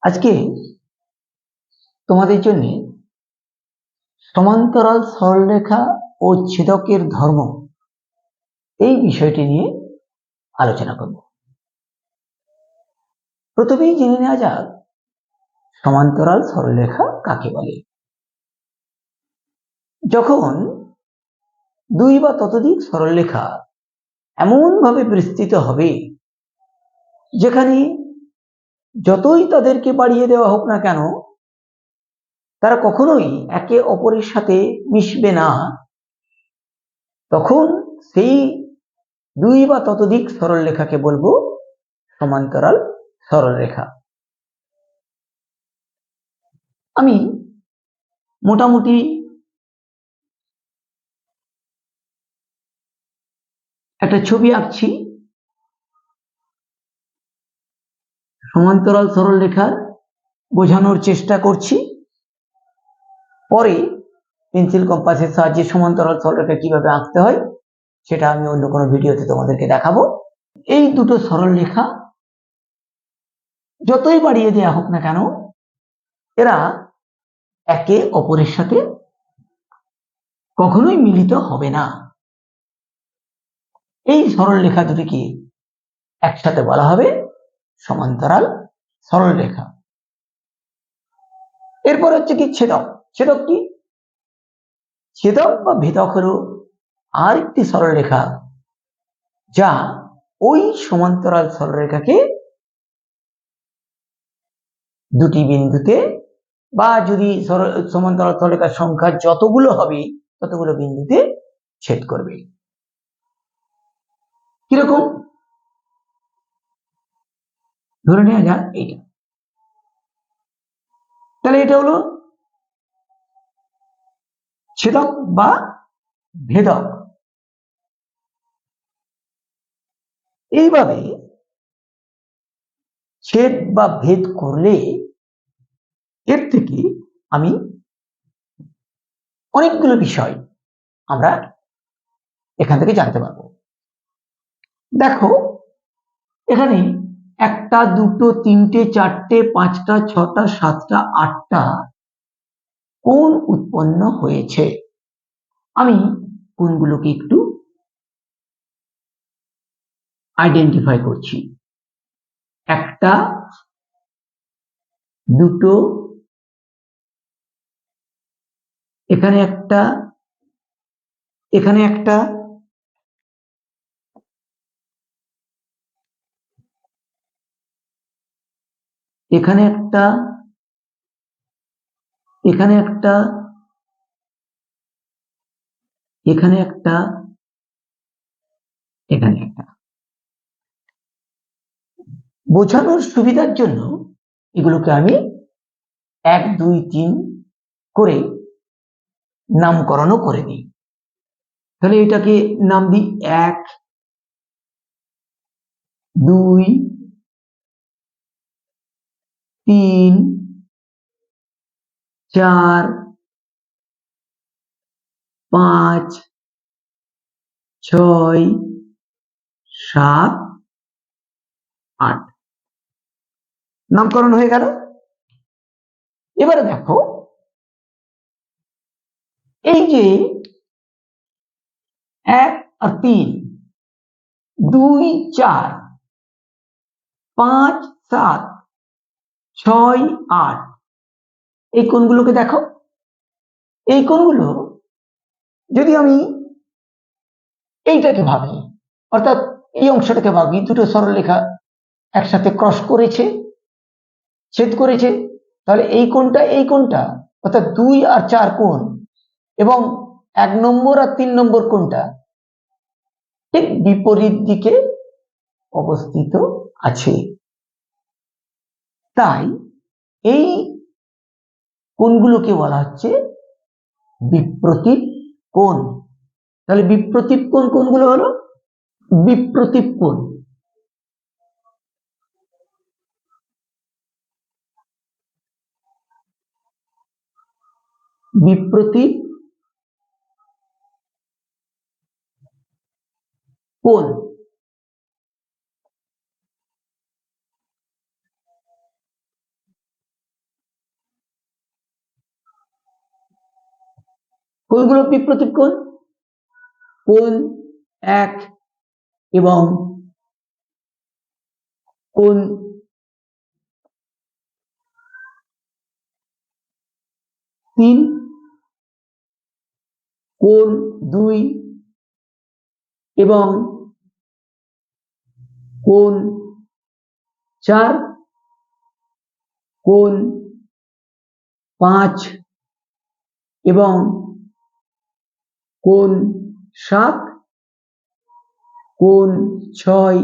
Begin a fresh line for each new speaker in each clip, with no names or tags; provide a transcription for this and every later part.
আজকে তোমাদের জন্য সমান্তরাল সরলরেখা ও ছেদকের ধর্ম এই বিষয়টি নিয়ে আলোচনা করব। প্রথমেই জেনে নেওয়া যাক সমান্তরাল সরলরেখা কাকে বলে। যখন দুই বা ততোধিক সরলরেখা এমন ভাবে বিস্তৃত হবে যেখানে যতই তাদেরকে বাড়িয়ে দেওয়া হোক না কেন তারা কখনোই একে অপরের সাথে মিশবে না, তখন সেই দুই বা ততোধিক সরলরেখাকে বলবো সমান্তরাল সরলরেখা। আমি মোটামুটি একটা ছবি আঁকছি সমান্তরাল সরলরেখার বোঝানোর চেষ্টা করছি, পরে পেন্সিল কম্পাসের সাহায্যে সমান্তরাল সরলরেখা কিভাবে আঁকতে হয় সেটা আমি অন্য কোনো ভিডিওতে তোমাদেরকে দেখাবো। এই দুটো সরলরেখা যতই বাড়িয়ে দেওয়া হোক না কেন এরা একে অপরের সাথে কখনোই মিলিত হবে না। এই সরলরেখা দুটিকে একসাথে বলা হবে সমান্তরাল সরলরেখা। এরপর হচ্ছে কি ছেদক। ছেদক কি? ছেদক বা ভেদক হলো আরেকটি সরলরেখা যা ওই সমান্তরাল সরলরেখাকে দুটি বিন্দুতে বা যদি সমান্তরাল সরলরেখার সংখ্যা যতগুলো হবে ততগুলো বিন্দুতে ছেদ করবে। কিরকম? ধরে নেওয়া যাক এইটা, তাহলে এটা হলো ছেদক বা ভেদক। এইভাবে ছেদ বা ভেদ করলে এর থেকে আমি অনেকগুলো বিষয় আমরা এখান থেকে জানতে পারবো। দেখো এখানে একটা দুটো তিনটে চারটে পাঁচটা ছটা সাতটা আটটা কোণ উৎপন্ন হয়েছে। আমি কোণগুলোকে একটু আইডেন্টিফাই করছি। একটা, দুটো, এখানে একটা, এখানে একটা, এখানে একটা, এখানে একটা, এখানে একটা, এখানে একটা। বোঝানোর সুবিধার জন্য এগুলোকে আমি 1 2 3 করে নামকরণও করে দিই। তাহলে এটাকে নাম দিই 1 2 3 4 5 6 7 8 নামকরণ হয়ে গেল। এবারে দেখো এই যে 1 আর 3 2 4 5 7 6 8 এই কোণগুলোকে দেখো। এই কোণগুলো যদি আমি এইটাকে ভাবি, অর্থাৎ এই অংশটাকে ভাবি, দুটো সরলরেখা একসাথে ক্রস করেছে, ছেদ করেছে, তাহলে এই কোণটা অর্থাৎ 2 আর 4 কোণ এবং 1 নম্বর আর 3 নম্বর কোণটা ঠিক বিপরীত দিকে অবস্থিত আছে। তাই এই কোণগুলোকে বলা হচ্ছে বিপ্রতীপ কোণ। তাহলে বিপ্রতীপ কোণ কোনগুলো হলো? বিপ্রতীপ কোণ বিপ্রতীপ কোণ কোনগুলো বিপ্রতীপ কোণ? কোণ 1 এবং কোণ 3, কোণ 2 এবং কোণ 4, কোণ 5 এবং কোণ 7, কোণ 6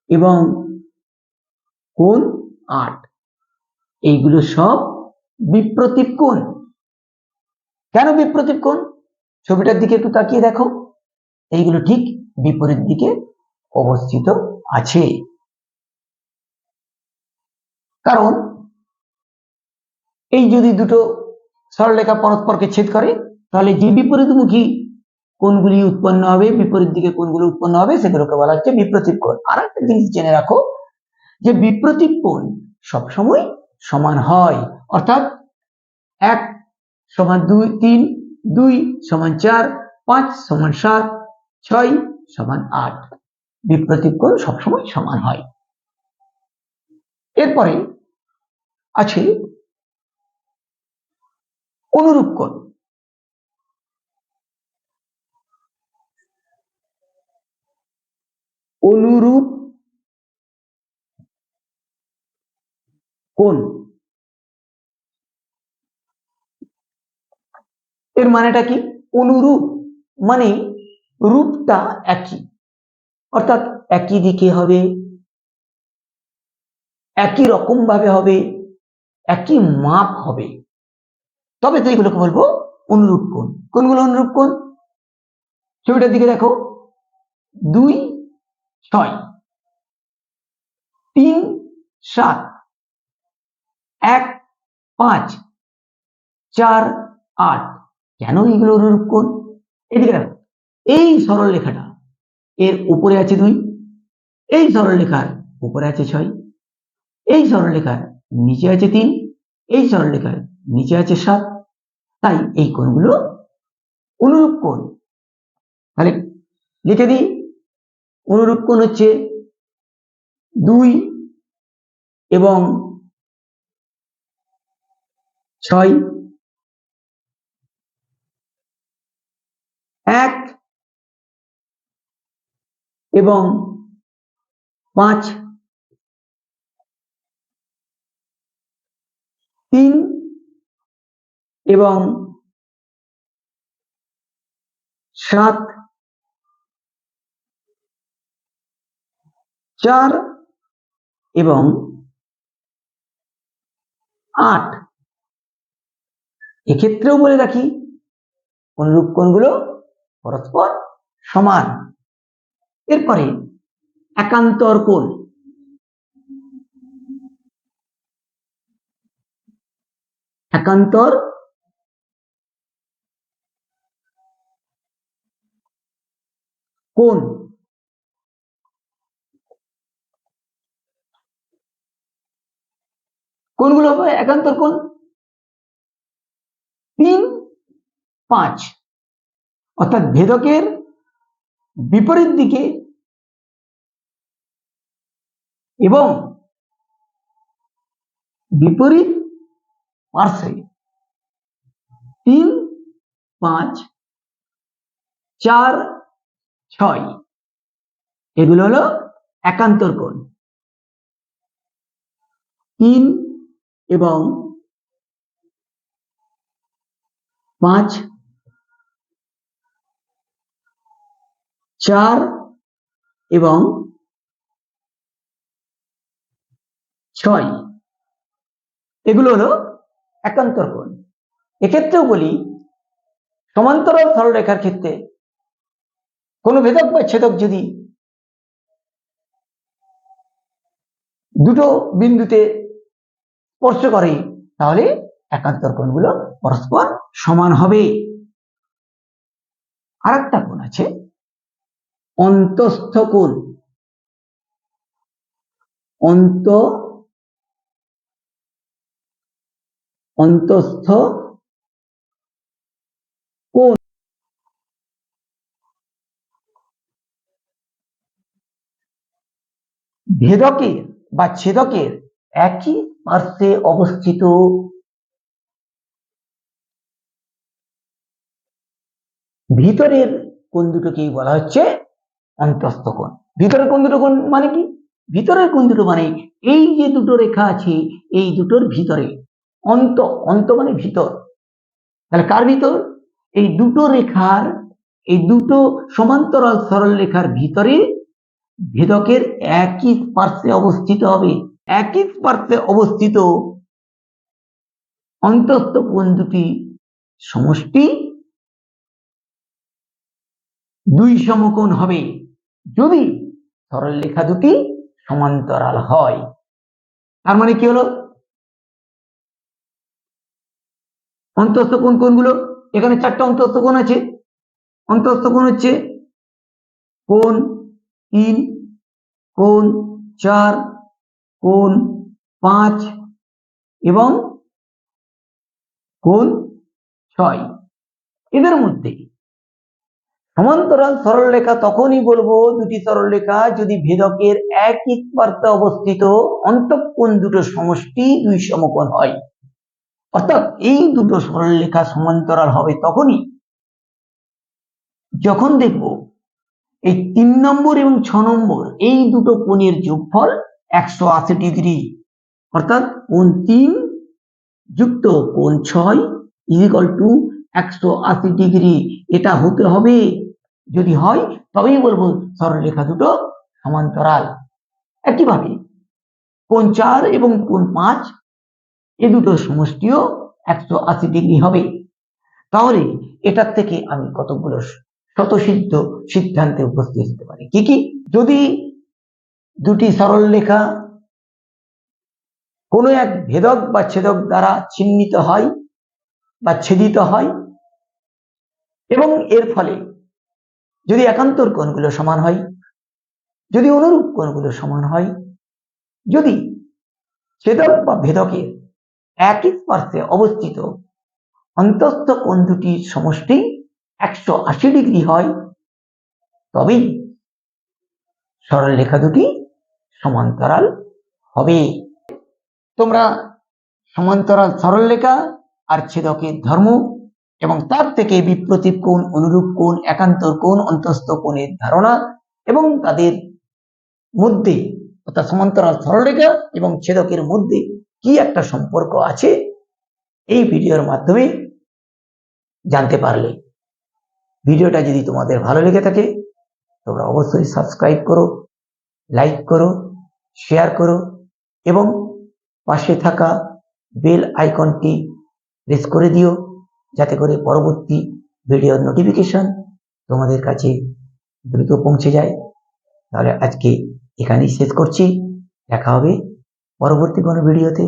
এবং কোণ 8। এইগুলো সব বিপ্রতীপ কোণ। কেন বিপ্রতীপ কোণ? ছবিটার দিকে একটু তাকিয়ে দেখো, এইগুলো ঠিক বিপরীত দিকে অবস্থিত আছে। কারণ এই যদি দুটো সরলরেখা পরস্পরকে ছেদ করে, তাহলে যে বিপরীতমুখী কোণগুলি উৎপন্ন হবে, বিপরীত দিকে কোণগুলো উৎপন্ন হবে, সেগুলোকে বলা হচ্ছে বিপ্রতীপ কোণ। আর একটা জিনিস জেনে রাখো যে বিপ্রতীপ কোণ সবসময় সমান হয়, অর্থাৎ 1 সমান 2 3, 2 সমান 4, 5 সমান 7, 6 সমান 8। বিপ্রতীপ কোণ সবসময় সমান হয়। এরপরে আছে অনুরূপ কোণ। অনুরূপ কোণ এর মানেটা কি? অনুরূপ মানে রূপটা একই, অর্থাৎ একই দিকে হবে, একই রকম ভাবে হবে, একই মাপ হবে, তবে তো এগুলোকে বলবো অনুরূপ কোণ। কোনগুলো অনুরূপ কোণ? ছবিটার দিকে দেখো, 2 6, 3 7, 1 5, 4 8। কেন এগুলো অনুরূপ কোণ? এদিকে দেখো, এই সরল রেখাটা এর উপরে আছে 2, এই সরল রেখার উপরে আছে 6, এই সরল রেখার নিচে আছে 3, এই সরল রেখার নিচে আছে 7। তাই এই কোণগুলো অনুরূপ কোণ। তাহলে লিখে দিই, অনুরূপ কোণ হচ্ছে 2 এবং 6, 1 এবং 5, 3 এবং 7, 4 এবং 8। এক্ষেত্রেও বলে রাখি, অনুরূপ কোণগুলো পরস্পর সমান। এরপরে একান্তর কোণ। একান্তর কোণ কোনগুলো হবে একান্তর কোণ? 3 5, অর্থাৎ ভেদকের বিপরীত দিকে এবং বিপরীত পার্শ্বে 3 5 4 6, এগুলো হলো একান্তর কোণ। 3 এবং 5, 4 এবং 6, এগুলো হলো একান্তর কোণ। এক্ষেত্রেও বলি, সমান্তরাল সরলরেখার ক্ষেত্রে কোন ভেদক বা ছেদক যদি দুটো বিন্দুতে স্পর্শ করে, তাহলে একান্তর কোণগুলো পরস্পর সমান হবে। আরেকটা কোণ আছে অন্তঃস্থ কোণ। অন্তঃস্থ ভেদকের বা ছেদকের একই পার্শ্বে অবস্থিত ভিতরের কোণ দুটোকেই বলা হচ্ছে অন্তঃস্থ কোণ। ভিতরের কোণ দুটো কোণ মানে কি? ভিতরের কোণ দুটো মানে এই যে দুটো রেখা আছে এই দুটোর ভিতরে, অন্ত মানে ভিতর। তাহলে কার ভিতর? এই দুটো রেখার, এই দুটো সমান্তরাল সরল রেখার ভিতরে ভেদকের একই পার্শ্বে অবস্থিত হবে। একই পার্শ্বে অবস্থিত অন্তঃস্থ কোণ দুটি সমষ্টি দুই সমকোণ হবে যদি সরল রেখা দুটি সমান্তরাল হয়। তার মানে কি হলো? অন্তঃস্থ কোণ কোনগুলো? এখানে চারটা অন্তঃস্থ কোণ আছে। অন্তঃস্থ কোণ হচ্ছে কোণ 3, কোণ 4, কোণ 5 এবং কোণ 6। এদের মধ্যে সমান্তরাল সরলরেখা তখনই বলবো দুটি সরলরেখা যদি ভেদকের একই পার্শ্বে অবস্থিত অন্তঃকোণ দুটো সমষ্টি দুই সমকোণ হয়। অর্থাৎ এই দুটো সরলরেখা সমান্তরাল হবে তখনই যখন দেখব এই 3 নম্বর এবং 6 নম্বর এই দুটো কোণের যোগফল 180 ডিগ্রি। অর্থাৎ কোণ 3 যুক্ত কোণ 6 ইকুয়াল টু 180 ডিগ্রি। এটা হতে হবে। যদি হয় তবেই বলবো সরলরেখা দুটো সমান্তরাল। একইভাবে কোণ 4 এবং কোণ 5 এ দুটো সমষ্টিও 180 ডিগ্রি হবে। তাহলে এটার থেকে আমি কতগুলো স্বতঃসিদ্ধ সিদ্ধান্তে উপস্থিত হতে পারি। কি কি? যদি দুটি সরলরেখা কোনো এক ভেদক বা ছেদক দ্বারা চিহ্নিত হয় বা ছেদিত হয় এবং এর ফলে যদি একান্তর কোণগুলো সমান হয়, যদি অনুরূপ কোণগুলো সমান হয়, যদি ছেদক বা ভেদকের একই পার্শ্বে অবস্থিত অন্তঃস্থ কোণ দুটির সমষ্টি 180 ডিগ্রি হয়, তবেই সরলরেখা দুটি সমান্তরাল হবে। তোমরা সমান্তরাল সরলরেখা আর ছেদকের ধর্ম এবং তার থেকে বিপ্রতীপ কোণ, অনুরূপ কোণ, একান্তর কোণ, অন্তঃস্থ কোণের ধারণা এবং তাদের মধ্যে অর্থাৎ সমান্তরাল সরলরেখা এবং ছেদকের মধ্যে কি একটা সম্পর্ক আছে এই ভিডিওর মাধ্যমে জানতে পারলে। ভিডিওটা যদি তোমাদের ভালো লেগে থাকে তোমরা অবশ্যই সাবস্ক্রাইব করো, লাইক করো, শেয়ার করো এবং পাশে থাকা বেল আইকনটি প্রেস করে দিও যাতে করে পরবর্তী ভিডিওর নোটিফিকেশন তোমাদের কাছে দ্রুত পৌঁছে যায়। তাহলে আজকে এখানেই শেষ করছি। দেখা হবে পরবর্তী কোনো ভিডিওতে।